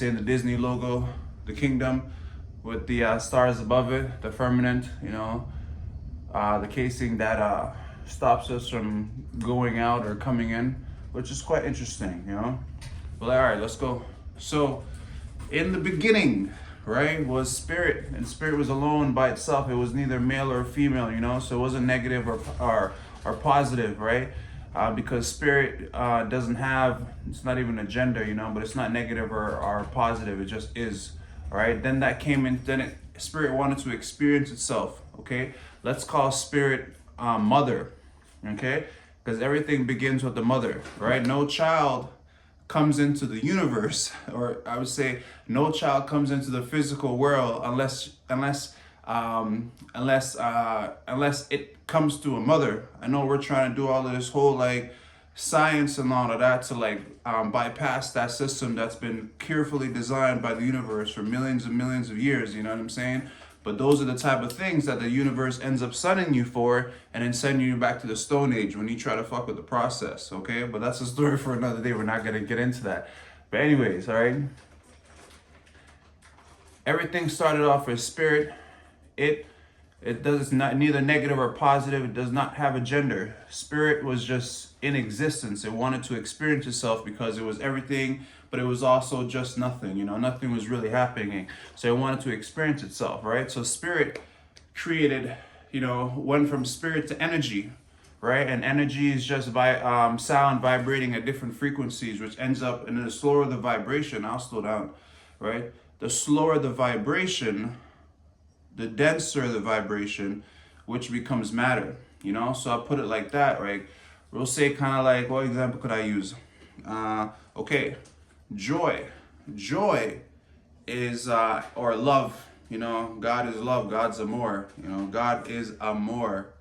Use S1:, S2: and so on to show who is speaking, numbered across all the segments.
S1: in the Disney logo, the kingdom, with the stars above it, the firmament, the casing that stops us from going out or coming in, which is quite interesting. Well, all right, let's go. So, in the beginning, right, was spirit, and spirit was alone by itself. It was neither male or female, so it wasn't negative or positive, right? Because spirit doesn't have, it's not even a gender, but it's not negative or positive. It just is, all right? Then that came in, spirit wanted to experience itself, okay? Let's call spirit mother, okay? Because everything begins with the mother, right? No child comes into the universe, or I would say no child comes into the physical world unless it comes to a mother. I know we're trying to do all of this whole like science and all of that to bypass that system that's been carefully designed by the universe for millions and millions of years, you know what I'm saying? But those are the type of things that the universe ends up sunning you for and then sending you back to the Stone Age when you try to fuck with the process, okay? But that's a story for another day. We're not gonna get into that. But anyways, all right? Everything started off as spirit. It does not, neither negative or positive. It does not have a gender. Spirit was just in existence. It wanted to experience itself because it was everything, but it was also just nothing. Nothing was really happening. So it wanted to experience itself, right? So spirit created, went from spirit to energy, right? And energy is just sound vibrating at different frequencies, which ends up, and the slower the vibration, I'll slow down, right? The slower the vibration, the denser the vibration, which becomes matter, So I'll put it like that, right? We'll say kind of like, what example could I use? Okay, joy. Joy is, or love, God is love, God's amor, God is amor.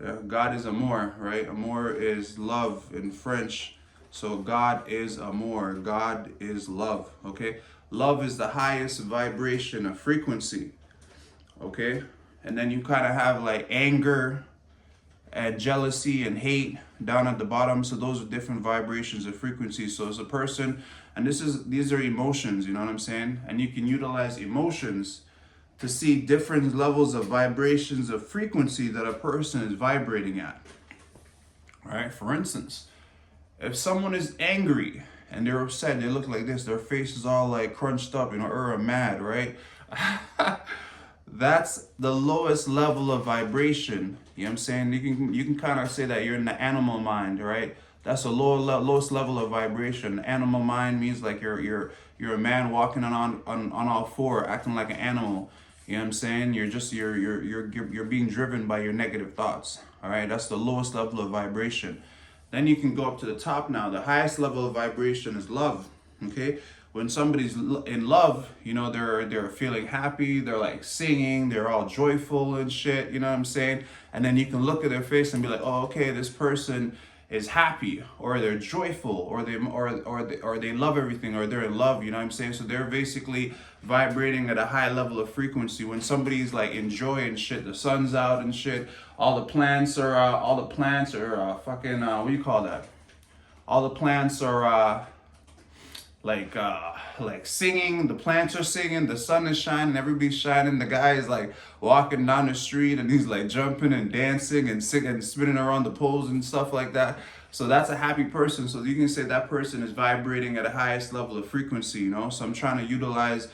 S1: Yeah, God is amor, right? Amor is love in French. So God is amor, God is love, okay? Love is the highest vibration of frequency. Okay, and then you kind of have like anger and jealousy and hate down at the bottom. So those are different vibrations of frequencies. So as a person, and these are emotions, you know what I'm saying? And you can utilize emotions to see different levels of vibrations of frequency that a person is vibrating at. All right, for instance, if someone is angry and they're upset, they look like this, their face is all like crunched up, or mad, right? That's the lowest level of vibration. You know what I'm saying? You can kind of say that you're in the animal mind, right? That's the lowest level of vibration. Animal mind means like you're a man walking on all four, acting like an animal. You know what I'm saying? You're being driven by your negative thoughts. All right, that's the lowest level of vibration. Then you can go up to the top now. The highest level of vibration is love. Okay. When somebody's in love, they're feeling happy, they're like singing, they're all joyful and shit, you know what I'm saying? And then you can look at their face and be like, oh, okay, this person is happy, or they're joyful, or they love everything, or they're in love, you know what I'm saying? So they're basically vibrating at a high level of frequency. When somebody's like in joy and shit, the sun's out and shit, all the plants are fucking, what do you call that? All the plants are like singing, the plants are singing, the sun is shining, everybody's shining, the guy is like walking down the street and he's like jumping and dancing and singing and spinning around the poles and stuff like that. So that's a happy person. So you can say that person is vibrating at the highest level of frequency, So I'm trying to utilize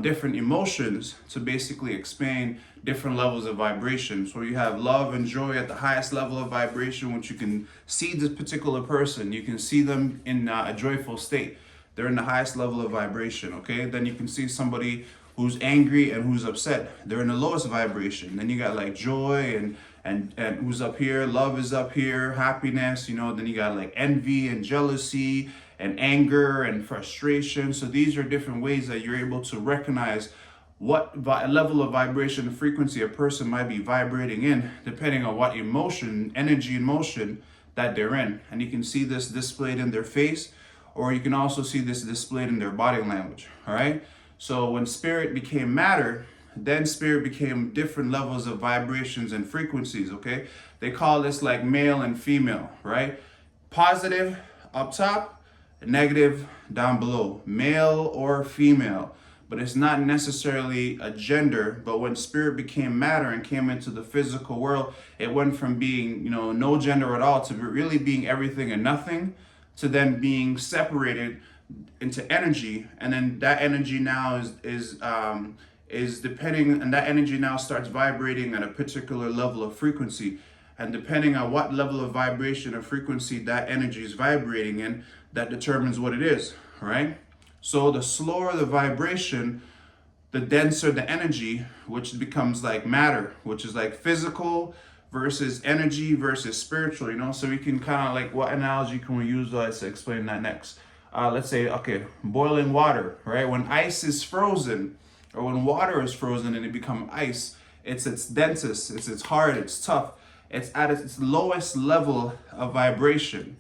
S1: different emotions to basically explain different levels of vibration. So you have love and joy at the highest level of vibration, which you can see this particular person, you can see them in a joyful state. They're in the highest level of vibration, okay? Then you can see somebody who's angry and who's upset. They're in the lowest vibration. Then you got like joy and who's up here, love is up here, happiness, Then you got like envy and jealousy and anger and frustration. So these are different ways that you're able to recognize what level of vibration and frequency a person might be vibrating in, depending on what energy and motion that they're in. And you can see this displayed in their face, or you can also see this displayed in their body language, all right? So when spirit became matter, then spirit became different levels of vibrations and frequencies, okay? They call this like male and female, right? Positive up top negative down below, male or female. But it's not necessarily a gender. But when spirit became matter and came into the physical world, it went from being, no gender at all to really being everything and nothing, to then being separated into energy. And then that energy now is depending, and that energy now starts vibrating at a particular level of frequency. And depending on what level of vibration or frequency that energy is vibrating in, that determines what it is, right? So the slower the vibration, the denser the energy, which becomes like matter, which is like physical versus energy versus spiritual, So we can kind of like, what analogy can we use to explain that next? Let's say, okay, boiling water, right? When ice is frozen, or when water is frozen and it becomes ice, it's its densest, it's hard, it's tough, it's at its lowest level of vibration,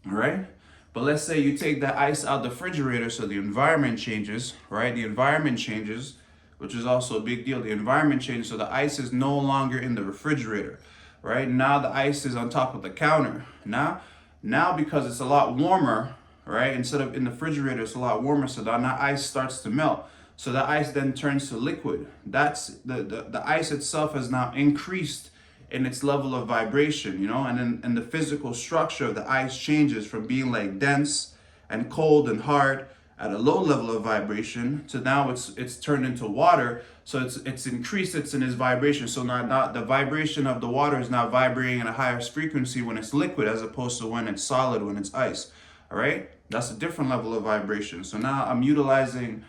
S1: all right? But let's say you take that ice out the refrigerator, so the environment changes, right? The environment changes, which is also a big deal. The environment changes, so the ice is no longer in the refrigerator, right? Now the ice is on top of the counter. Now because it's a lot warmer, right? Instead of in the refrigerator, it's a lot warmer, so now ice starts to melt. So the ice then turns to liquid. That's the ice itself has now increased in its level of vibration, and the physical structure of the ice changes from being like dense and cold and hard at a low level of vibration to now it's turned into water. So it's increased in its vibration. So now the vibration of the water is now vibrating at a higher frequency when it's liquid, as opposed to when it's solid, when it's ice. All right, that's a different level of vibration. So now I'm utilizing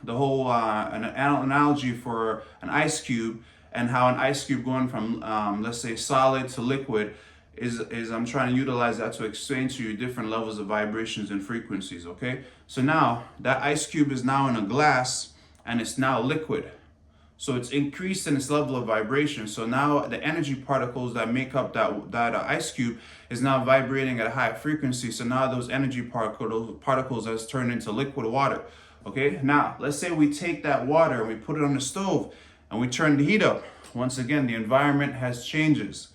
S1: the whole an analogy for an ice cube, and how an ice cube going from let's say solid to liquid is I'm trying to utilize that to explain to you different levels of vibrations and frequencies. Okay, so now that ice cube is now in a glass and it's now liquid, so it's increased in its level of vibration. So now the energy particles that make up that ice cube is now vibrating at a high frequency. So now those energy particles has turned into liquid water. Okay, now let's say we take that water and we put it on the stove and we turn the heat up. Once again, the environment changes,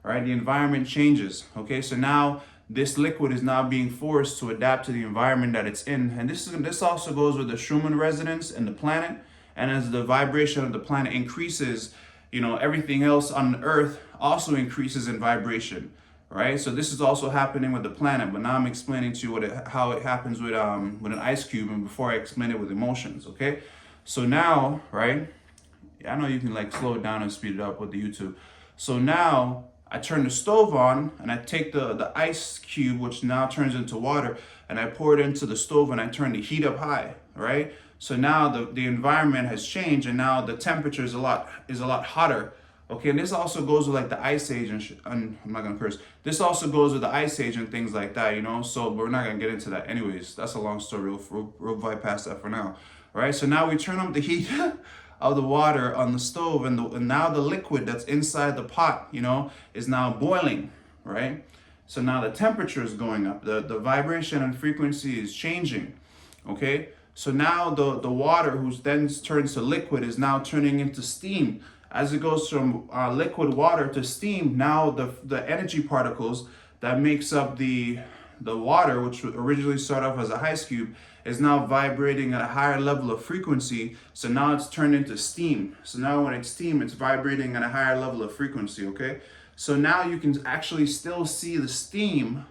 S1: right? The environment changes. Okay, so now this liquid is now being forced to adapt to the environment that it's in. And this also goes with the Schumann resonance and the planet. And as the vibration of the planet increases, everything else on the earth also increases in vibration, right? So this is also happening with the planet, but now I'm explaining to you how it happens with an ice cube, and before I explain it with emotions, okay? So now, right? I know you can like slow it down and speed it up with the YouTube. So now I turn the stove on and I take the ice cube, which now turns into water, and I pour it into the stove and I turn the heat up high, right? So now the environment has changed, and now the temperature is a lot hotter. Okay, and this also goes with like the ice age and I'm not gonna curse. This also goes with the ice age and things like that, So we're not gonna get into that. Anyways, that's a long story. We'll bypass that for now. All right, so now we turn up the heat of the water on the stove, and now the liquid that's inside the pot, is now boiling, right? So now the temperature is going up. The vibration and frequency is changing. Okay. So now the water, who's then turns to liquid, is now turning into steam. As it goes from liquid water to steam, now the energy particles that makes up the water, which originally started off as a ice cube, is now vibrating at a higher level of frequency. So now it's turned into steam. So now when it's steam, it's vibrating at a higher level of frequency, okay? So now you can actually still see the steam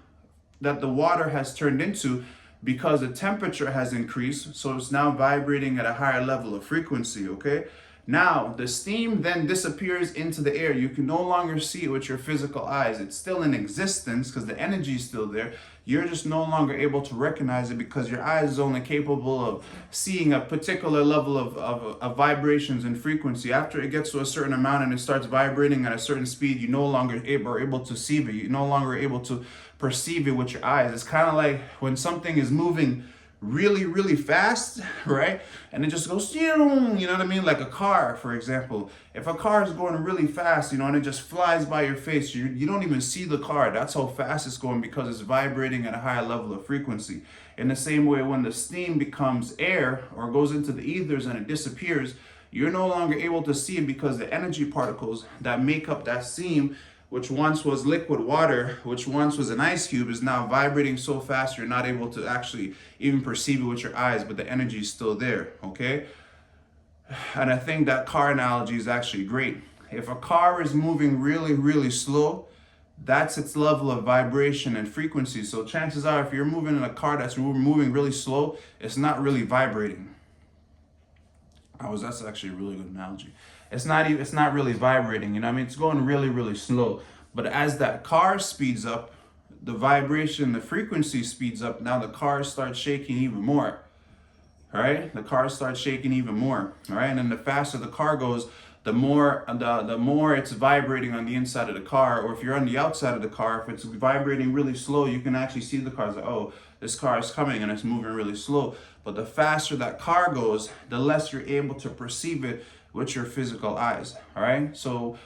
S1: that the water has turned into, because the temperature has increased, so it's now vibrating at a higher level of frequency, okay? Now, the steam then disappears into the air. You can no longer see it with your physical eyes. It's still in existence because the energy is still there. You're just no longer able to recognize it because your eyes is only capable of seeing a particular level of vibrations and frequency. After it gets to a certain amount and it starts vibrating at a certain speed, you no longer are able to see it. You're no longer able to perceive it with your eyes. It's kind of like when something is moving really, really fast, right? And it just goes, you know what I mean? Like a car, for example. If a car is going really fast, and it just flies by your face, you don't even see the car. That's how fast it's going, because it's vibrating at a higher level of frequency. In the same way, when the steam becomes air or goes into the ethers and it disappears, you're no longer able to see it because the energy particles that make up that steam which once was liquid water, which once was an ice cube, is now vibrating so fast you're not able to actually even perceive it with your eyes, but the energy is still there, okay? And I think that car analogy is actually great. If a car is moving really, really slow, that's its level of vibration and frequency. So chances are, if you're moving in a car that's moving really slow, it's not really vibrating. That's actually a really good analogy. It's not really vibrating, you know what I mean? It's going really, really slow. But as that car speeds up, the vibration, the frequency speeds up. Now the car starts shaking even more. All right, the car starts shaking even more. All right, and then the faster the car goes, the more it's vibrating on the inside of the car. Or if you're on the outside of the car, if it's vibrating really slow, you can actually see the car. It's like, oh, this car is coming and it's moving really slow. But the faster that car goes, the less you're able to perceive it with your physical eyes. All right, so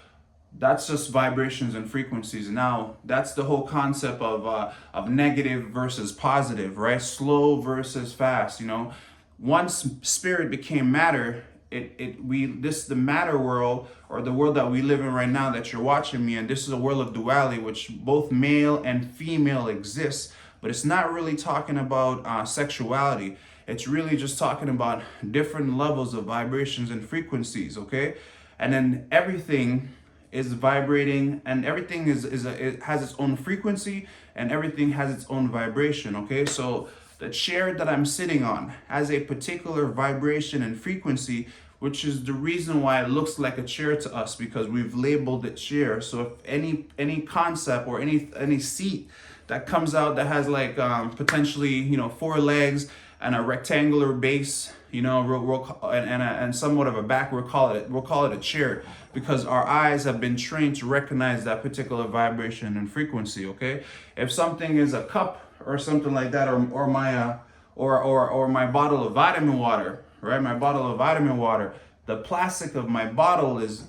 S1: that's just vibrations and frequencies. Now that's the whole concept of negative versus positive, right? Slow versus fast. You know, once spirit became matter, the matter world, or the world that we live in right now that you're watching me in, this is a world of duality, which both male and female exists, but it's not really talking about sexuality. It's really just talking about different levels of vibrations and frequencies, okay? And then everything is vibrating, and everything it has its own frequency, and everything has its own vibration, okay? So the chair that I'm sitting on has a particular vibration and frequency, which is the reason why it looks like a chair to us, because we've labeled it chair. So if any concept or any seat that comes out that has like potentially, you know, 4 legs and a rectangular base, you know, and somewhat of a back, we'll call it a chair, because our eyes have been trained to recognize that particular vibration and frequency. Okay, if something is a cup or something like that, or my bottle of vitamin water, right? My bottle of vitamin water. The plastic of my bottle is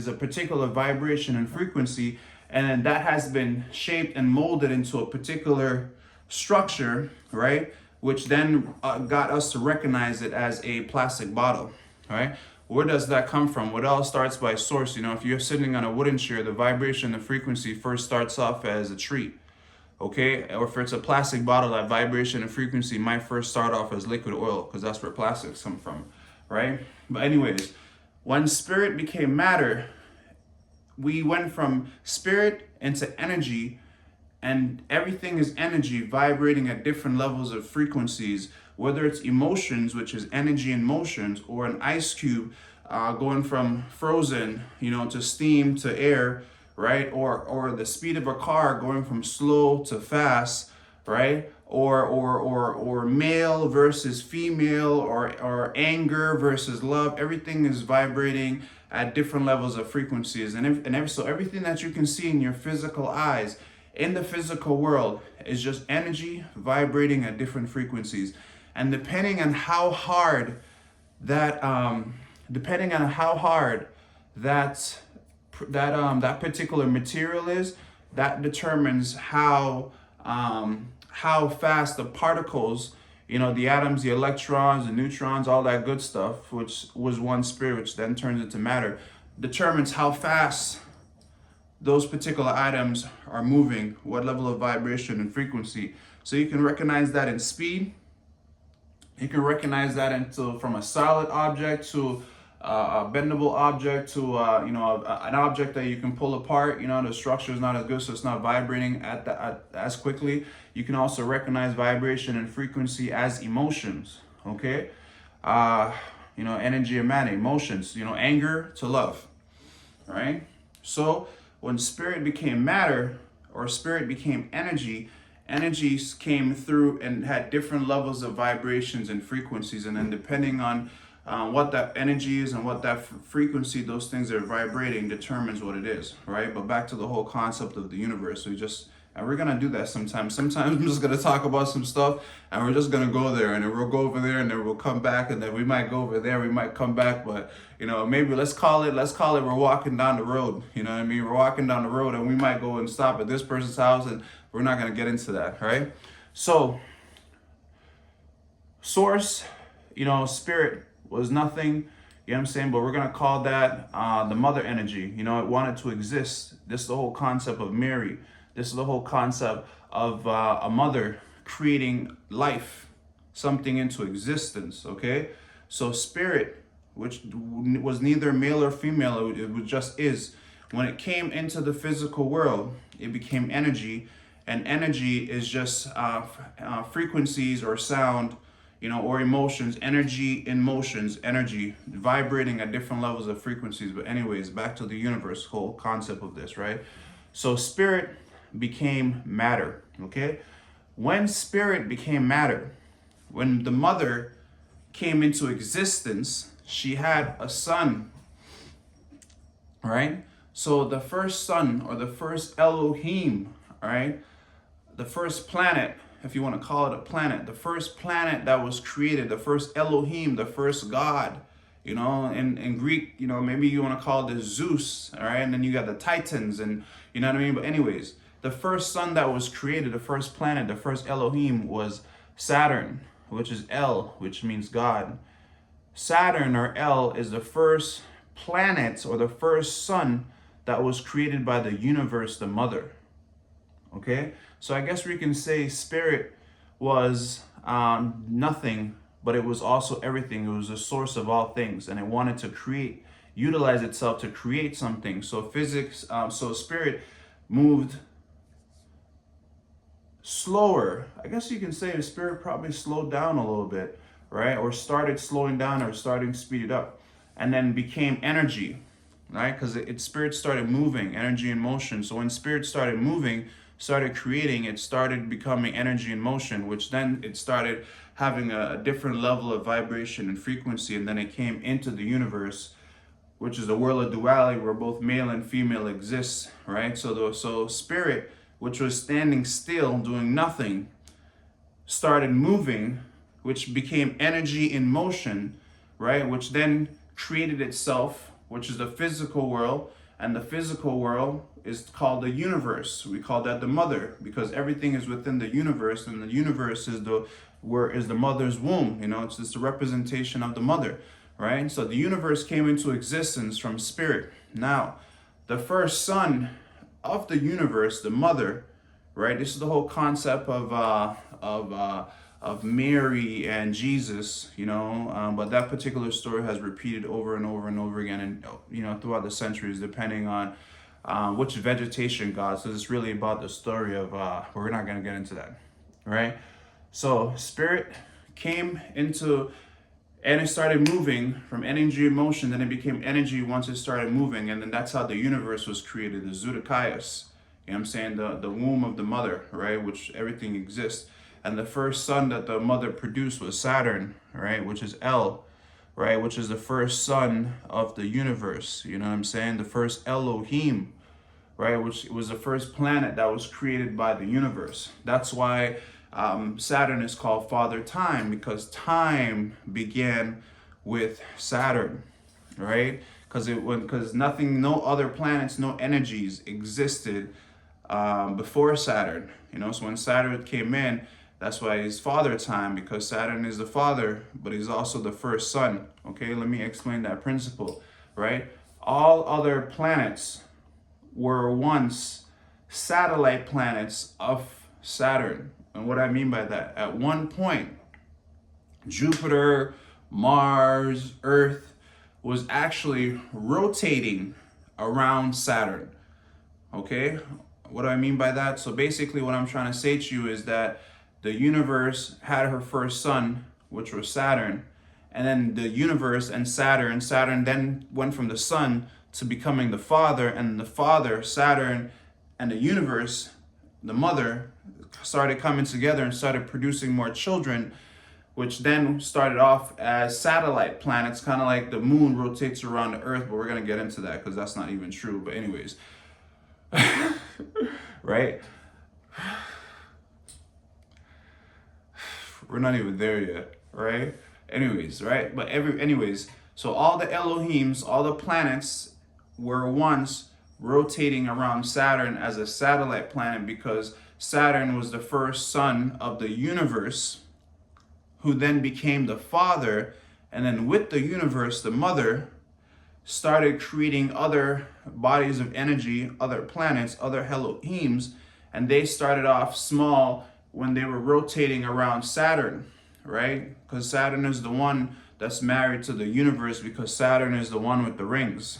S1: a particular vibration and frequency, and that has been shaped and molded into a particular structure, right? Which then got us to recognize it as a plastic bottle, right? Where does that come from? Well, it all starts by source. You know, if you're sitting on a wooden chair, the vibration, the frequency first starts off as a treat, okay? Or if it's a plastic bottle, that vibration and frequency might first start off as liquid oil, because that's where plastics come from, right? But anyways, when spirit became matter, we went from spirit into energy, and everything is energy vibrating at different levels of frequencies, whether it's emotions, which is energy and motions, or an ice cube going from frozen, you know, to steam to air, right? Or the speed of a car going from slow to fast, right? Or male versus female, or anger versus love. Everything is vibrating at different levels of frequencies, so everything that you can see in your physical eyes in the physical world is just energy vibrating at different frequencies. And depending on how hard that particular material is, that determines how fast the particles, you know, the atoms, the electrons, the neutrons, all that good stuff, which was one spirit, which then turns into matter, determines how fast those particular items are moving, what level of vibration and frequency. So you can recognize that in speed. You can recognize that from a solid object to a bendable object to an object that you can pull apart. You know, the structure is not as good, so it's not vibrating as quickly. You can also recognize vibration and frequency as emotions. Okay, energy and matter, emotions. You know, anger to love. Right. So when spirit became matter, or spirit became energy, energies came through and had different levels of vibrations and frequencies, and then depending on what that energy is and what that frequency, those things are vibrating, determines what it is, right? But back to the whole concept of the universe, and we're gonna do that sometimes. Sometimes I'm just gonna talk about some stuff, and we're just gonna go there, and then we'll go over there, and then we'll come back, and then we might go over there, we might come back, but you know, maybe let's call it we're walking down the road. You know what I mean? We're walking down the road, and we might go and stop at this person's house, and we're not gonna get into that, right? So, source, you know, spirit was nothing. You know what I'm saying? But we're going to call that the mother energy. You know, it wanted to exist. This is the whole concept of Mary. This is the whole concept of a mother creating life, something into existence, okay? So spirit, which was neither male or female, it just is. When it came into the physical world, it became energy, and energy is just frequencies or sound, you know, or emotions, energy in motions, energy vibrating at different levels of frequencies. But anyways, back to the universe, whole concept of this, right? So spirit became matter, okay? When spirit became matter, when the mother came into existence, she had a son, right? So the first son, or the first Elohim, right? The first planet, if you want to call it a planet, the first planet that was created, the first Elohim, the first God, you know, in Greek, you know, maybe you want to call this Zeus, all right? And then you got the Titans, and you know what I mean? But anyways, the first sun that was created, the first planet, the first Elohim was Saturn, which is El, which means God. Saturn, or El, is the first planet or the first sun that was created by the universe, the mother. Okay? So I guess we can say spirit was nothing, but it was also everything. It was the source of all things, and it wanted to create, utilize itself to create something. So physics, so spirit moved slower. I guess you can say the spirit probably slowed down a little bit, right? Or started slowing down, or starting speeded up, and then became energy, right? Because spirit started moving, energy in motion. So when spirit started moving, started creating, it started becoming energy in motion, which then it started having a different level of vibration and frequency, and then it came into the universe, which is the world of duality, where both male and female exist, right? So spirit, which was standing still, doing nothing, started moving, which became energy in motion, right? Which then created itself, which is the physical world, and the physical world is called the universe. We call that the mother, because everything is within the universe, and the universe is the mother's womb. You know, it's just a representation of the mother, right? So the universe came into existence from spirit. Now, the first son of the universe, the mother, right? This is the whole concept of Mary and Jesus, you know, but that particular story has repeated over and over and over again, and you know, throughout the centuries, depending on which vegetation god. So it's really about the story of, we're not going to get into that, right? So spirit came into, and it started moving from energy in motion, then it became energy once it started moving, and then that's how the universe was created, the Zootakaios, you know what I'm saying, the womb of the mother, right, which everything exists. And the first son that the mother produced was Saturn, right, which is El, right, which is the first son of the universe, you know what I'm saying, the first Elohim, right, which was the first planet that was created by the universe. That's why Saturn is called Father Time, because time began with Saturn, right? Because nothing, no other planets, no energies existed before Saturn. You know, so when Saturn came in, that's why he's Father Time, because Saturn is the father, but he's also the first son. Okay, let me explain that principle, right? All other planets were once satellite planets of Saturn. And what I mean by that, at one point, Jupiter, Mars, Earth was actually rotating around Saturn. Okay, what do I mean by that? So basically what I'm trying to say to you is that the universe had her first son, which was Saturn, and then the universe and Saturn then went from the son to becoming the father, and the father, Saturn, and the universe, the mother, started coming together and started producing more children, which then started off as satellite planets, kind of like the moon rotates around the earth, but we're going to get into that because that's not even true. But anyways, right? We're not even there yet, right? Anyways, right? But anyways, so all the Elohims, all the planets were once rotating around Saturn as a satellite planet, because Saturn was the first son of the universe, who then became the father, And then with the universe, the mother started creating other bodies of energy, other planets, other Elohims, and they started off small when they were rotating around Saturn, right? Because Saturn is the one that's married to the universe, because Saturn is the one with the rings,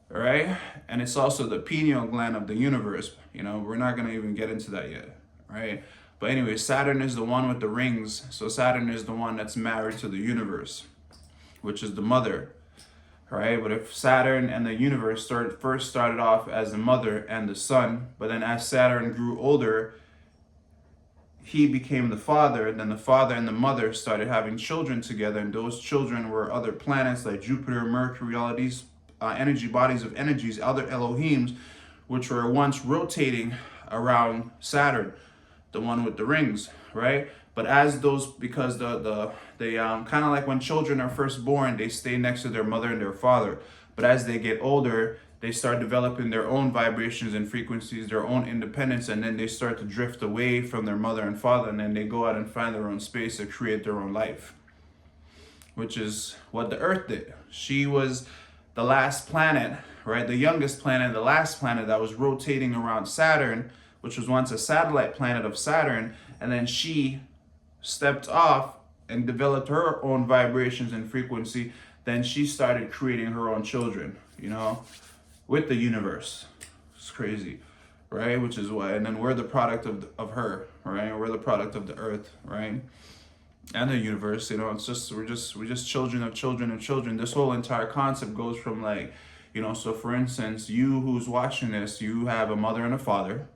S1: right? And it's also the pineal gland of the universe. You know, we're not going to even get into that yet, right? But anyway, Saturn is the one with the rings. So Saturn is the one that's married to the universe, which is the mother, right? But if Saturn and the universe first started off as the mother and the son, but then as Saturn grew older, he became the father. Then the father and the mother started having children together, and those children were other planets like Jupiter, Mercury, all of these energy bodies of energies, other Elohims, which were once rotating around Saturn, the one with the rings, right? But as those, because they kind of like when children are first born, they stay next to their mother and their father. But as they get older, they start developing their own vibrations and frequencies, their own independence, and then they start to drift away from their mother and father, and then they go out and find their own space to create their own life, which is what the Earth did. She was the last planet, right? The youngest planet, the last planet that was rotating around Saturn, which was once a satellite planet of Saturn, and then she stepped off and developed her own vibrations and frequency. Then she started creating her own children, you know, with the universe. It's crazy, right? Which is why, and then we're the product of her, right? We're the product of the Earth, right? And the universe, you know. It's just we're just children of children of children. This whole entire concept goes from, like, you know, so for instance, you who's watching this, you have a mother and a father.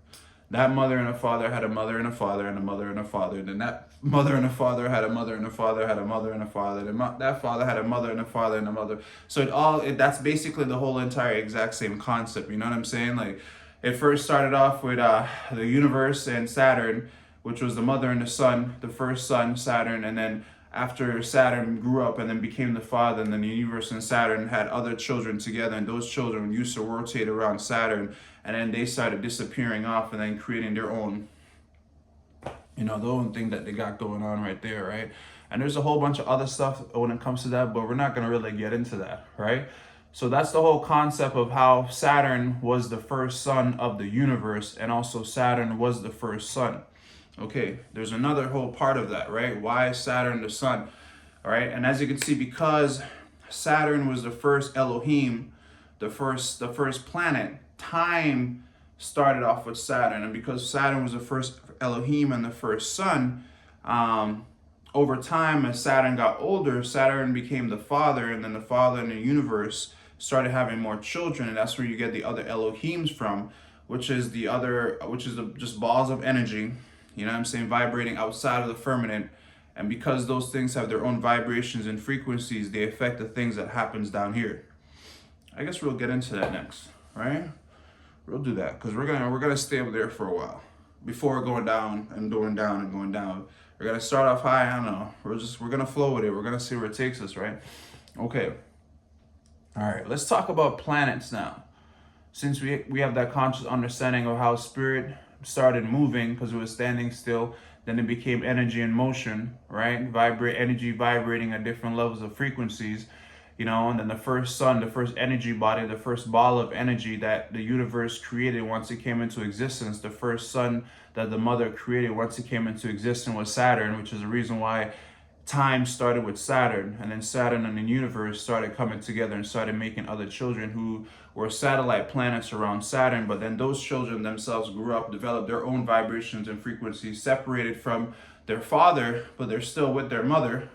S1: That mother and a father had a mother and a father and a mother and a father. Then that mother and a father had a mother and a father had a mother and a father. Then that father had a mother and a father and a mother. So that's basically the whole entire exact same concept. You know what I'm saying? Like, it first started off with the universe and Saturn, which was the mother and the son, the first son, Saturn, and then after Saturn grew up and then became the father, and then the universe and Saturn had other children together, and those children used to rotate around Saturn, and then they started disappearing off and then creating their own, you know, the own thing that they got going on right there, right? And there's a whole bunch of other stuff when it comes to that, but we're not going to really get into that, right? So that's the whole concept of how Saturn was the first son of the universe, and also Saturn was the first son. Okay, there's another whole part of that, right? Why is Saturn the sun? All right, and as you can see, because Saturn was the first Elohim, the first planet, time started off with Saturn. And because Saturn was the first Elohim and the first sun, over time, as Saturn got older, Saturn became the father, and then the father in the universe started having more children, and that's where you get the other Elohims from, which is just balls of energy, you know what I'm saying, vibrating outside of the firmament. And because those things have their own vibrations and frequencies, they affect the things that happens down here. I guess we'll get into that next, right? We'll do that because we're gonna stay up there for a while before going down and going down and going down. We're gonna start off high. I don't know. We're gonna flow with it. We're gonna see where it takes us, right? Okay. All right. Let's talk about planets now. Since we have that conscious understanding of how spirit started moving because it was standing still, then it became energy in motion, right? Energy vibrating at different levels of frequencies, you know, and then the first sun, the first energy body, the first ball of energy that the universe created once it came into existence, the first sun that the mother created once it came into existence was Saturn, which is the reason why time started with Saturn, and then Saturn and the universe started coming together and started making other children who were satellite planets around Saturn. But then those children themselves grew up, developed their own vibrations and frequencies, separated from their father, but they're still with their mother.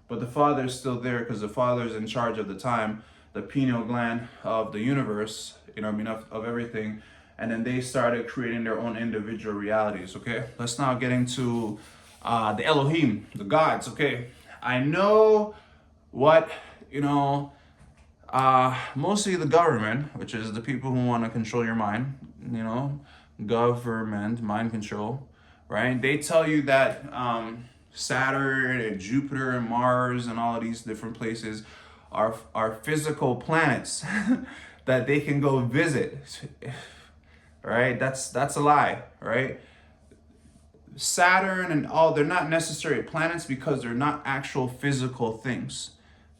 S1: But the father is still there because the father is in charge of the time, the pineal gland of the universe, you know what I mean, of everything. And then they started creating their own individual realities, okay? Let's now get into the Elohim, the gods, okay? I know what, you know, mostly the government, which is the people who want to control your mind, you know, government, mind control, right? They tell you that Saturn and Jupiter and Mars and all of these different places are physical planets that they can go visit, right? That's a lie, right? Saturn and all, they're not necessary planets because they're not actual physical things.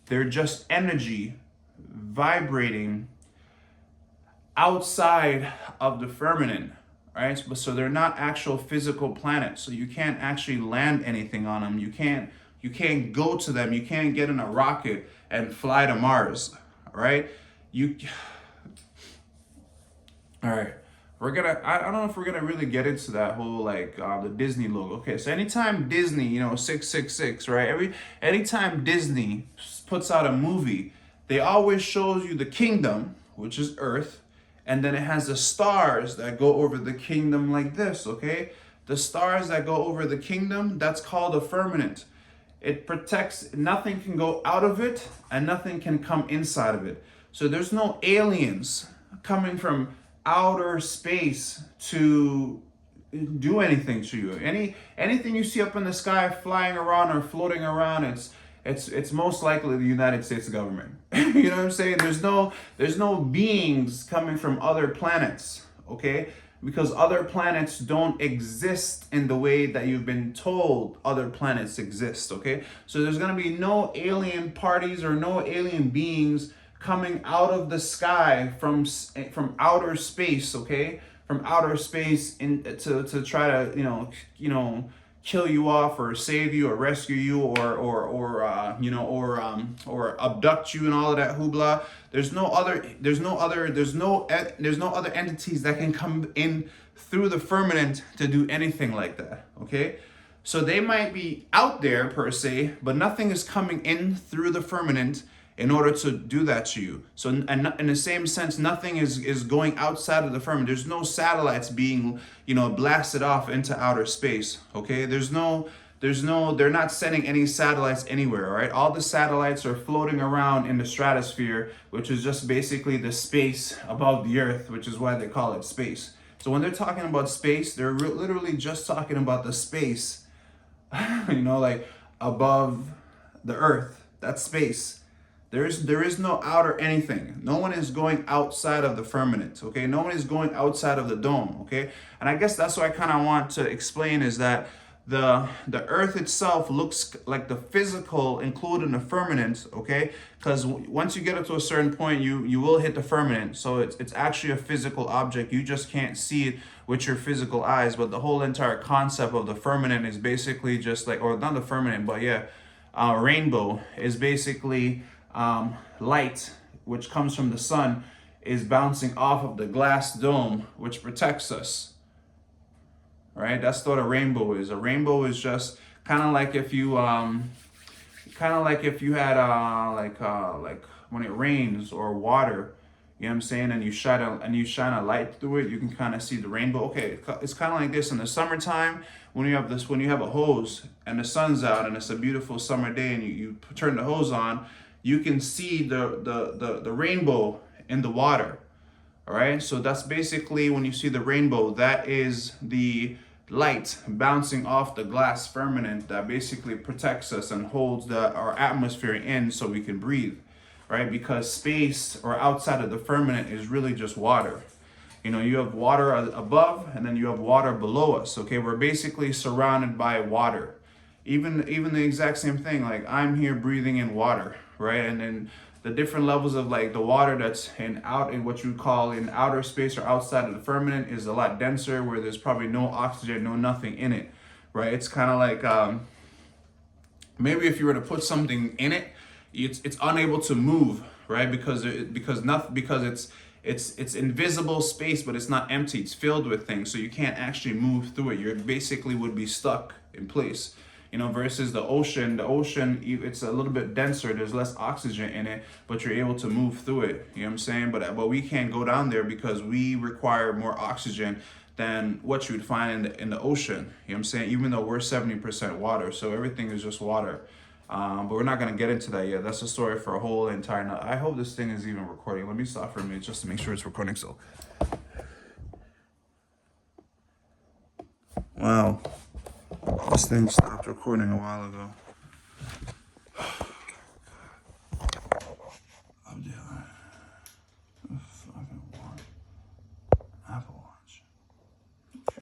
S1: They're just energy vibrating outside of the firmament, right? So they're not actual physical planets. So you can't actually land anything on them. You can't go to them. You can't get in a rocket and fly to Mars, right? All right. I don't know if we're gonna really get into that whole like the Disney logo. Okay, so anytime Disney, 666, right? Anytime Disney puts out a movie, they always shows you the kingdom, which is Earth, and then it has the stars that go over the kingdom like this, okay? The stars that go over the kingdom, that's called a firmament. It protects, nothing can go out of it and nothing can come inside of it. So there's no aliens coming from outer space to do anything to you. Anything you see up in the sky flying around or floating around, it's most likely the United States government. You know what I'm saying? There's no beings coming from other planets, okay? Because other planets don't exist in the way that you've been told other planets exist, okay? So there's gonna be no alien parties or no alien beings coming out of the sky from outer space, okay? From outer space to try to kill you off or save you or rescue you or abduct you and all of that hoopla. There's no other entities that can come in through the firmament to do anything like that, okay? So they might be out there per se, but nothing is coming in through the firmament in order to do that to you. So and in the same sense, nothing is going outside of the firmament. There's no satellites being, blasted off into outer space, okay? They're not sending any satellites anywhere, all right? All the satellites are floating around in the stratosphere, which is just basically the space above the Earth, which is why they call it space. So when they're talking about space, they're literally just talking about the space, like above the Earth. That's space. There is no outer anything. No one is going outside of the firmament, okay? No one is going outside of the dome, okay? And I guess that's what I kind of want to explain is that the Earth itself looks like the physical included in the firmament, okay? Because once you get up to a certain point, you will hit the firmament. So it's actually a physical object. You just can't see it with your physical eyes. But the whole entire concept of the firmament is basically just like, or not the firmament, but yeah, rainbow is basically light, which comes from the sun, is bouncing off of the glass dome, which protects us. Right? That's what a rainbow is. A rainbow is just kind of like if you had like when it rains or water, you know what I'm saying, and you shine a light through it, you can kind of see the rainbow. Okay, it's kind of like this in the summertime when you have a hose and the sun's out and it's a beautiful summer day and you turn the hose on, you can see the rainbow in the water. All right, so that's basically when you see the rainbow, that is the light bouncing off the glass firmament that basically protects us and holds our atmosphere in so we can breathe, right? Because space or outside of the firmament is really just water. You have water above and then you have water below us, okay? We're basically surrounded by water. Even the exact same thing, like I'm here breathing in water, right? And then the different levels of like the water that's in what you call in outer space or outside of the firmament is a lot denser, where there's probably no oxygen, no nothing in it, right? It's kind of like maybe if you were to put something in it, it's unable to move, right? Because it's invisible space, but it's not empty. It's filled with things, so you can't actually move through it. You basically would be stuck in place. Versus the ocean. The ocean, it's a little bit denser. There's less oxygen in it, but you're able to move through it. You know what I'm saying? But we can't go down there because we require more oxygen than what you would find in the ocean. You know what I'm saying? Even though we're 70% water, so everything is just water. But we're not gonna get into that yet. That's a story for a whole entire night. I hope this thing is even recording. Let me stop for a minute just to make sure it's recording. So, wow. This thing stopped recording a while ago.